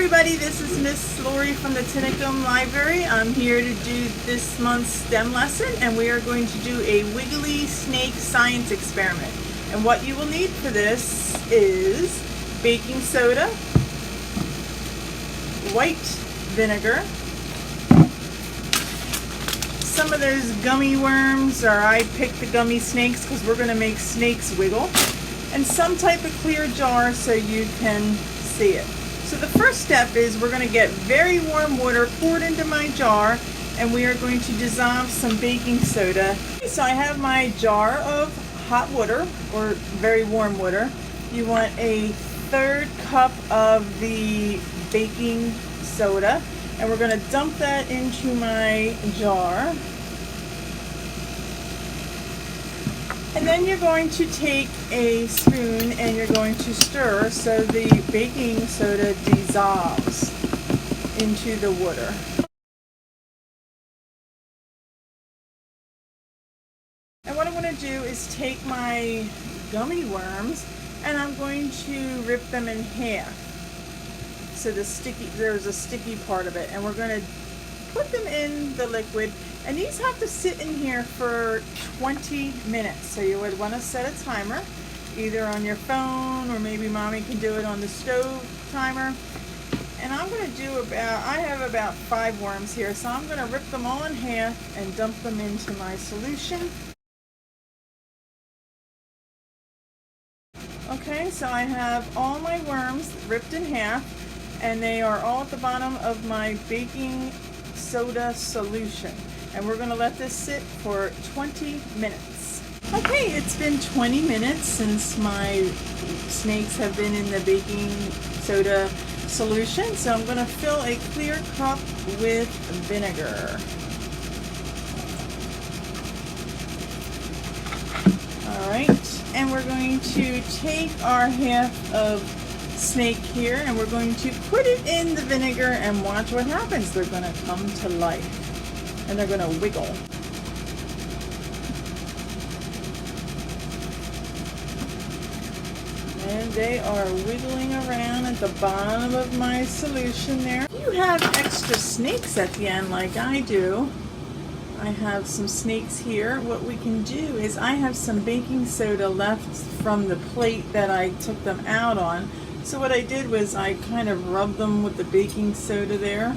everybody, this is Miss Lori from the Tinicum Library. I'm here to do this month's STEM lesson, and we are going to do a Wiggly snake science experiment. And what you will need for this is baking soda, white vinegar, some of those gummy worms, or I picked the gummy snakes because we're going to make snakes wiggle, and some type of clear jar so you can see it. So the first step is we're going to get very warm water poured into my jar, and we are going to dissolve some baking soda. So I have my jar of hot water, or very warm water. You want a 1/3 cup of the baking soda, and we're going to dump that into my jar. And then you're going to take a spoon and you're going to stir so the baking soda dissolves into the water. And what I'm going to do is take my gummy worms and I'm going to rip them in half. So there's a sticky part of it, and we're going to put them in the liquid, and these have to sit in here for 20 minutes. So you would want to set a timer, either on your phone or maybe mommy can do it on the stove timer. And I'm going to do I have about 5 worms here, so I'm going to rip them all in half and dump them into my solution. Okay, so I have all my worms ripped in half, and they are all at the bottom of my baking soda solution, and we're going to let this sit for 20 minutes. Okay, it's been 20 minutes since my snakes have been in the baking soda solution, so I'm going to fill a clear cup with vinegar. Alright, and we're going to take our half of snake here, and we're going to put it in the vinegar and watch what happens. They're going to come to life and they're going to wiggle. And they are wiggling around at the bottom of my solution there. You have extra snakes at the end like I do. I have some snakes here. What we can do is I have some baking soda left from the plate that I took them out on. So what I did was I kind of rubbed them with the baking soda there,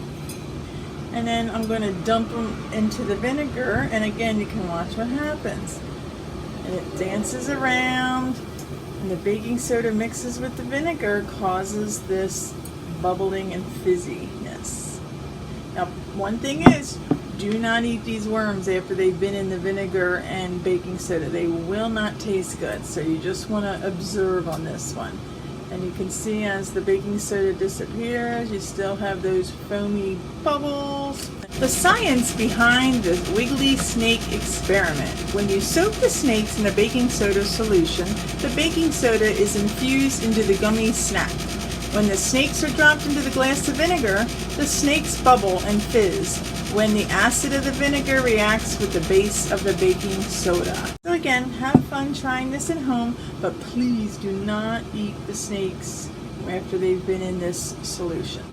and then I'm going to dump them into the vinegar, and again you can watch what happens. And it dances around, and the baking soda mixes with the vinegar, causes this bubbling and fizziness. Now one thing is, do not eat these worms after they've been in the vinegar and baking soda. They will not taste good, so you just want to observe on this one. And you can see as the baking soda disappears, you still have those foamy bubbles. The science behind the Wiggly snake experiment. When you soak the snakes in a baking soda solution, the baking soda is infused into the gummy snack. When the snakes are dropped into the glass of vinegar, the snakes bubble and fizz when the acid of the vinegar reacts with the base of the baking soda. So again, have fun trying this at home, but please do not eat the snakes after they've been in this solution.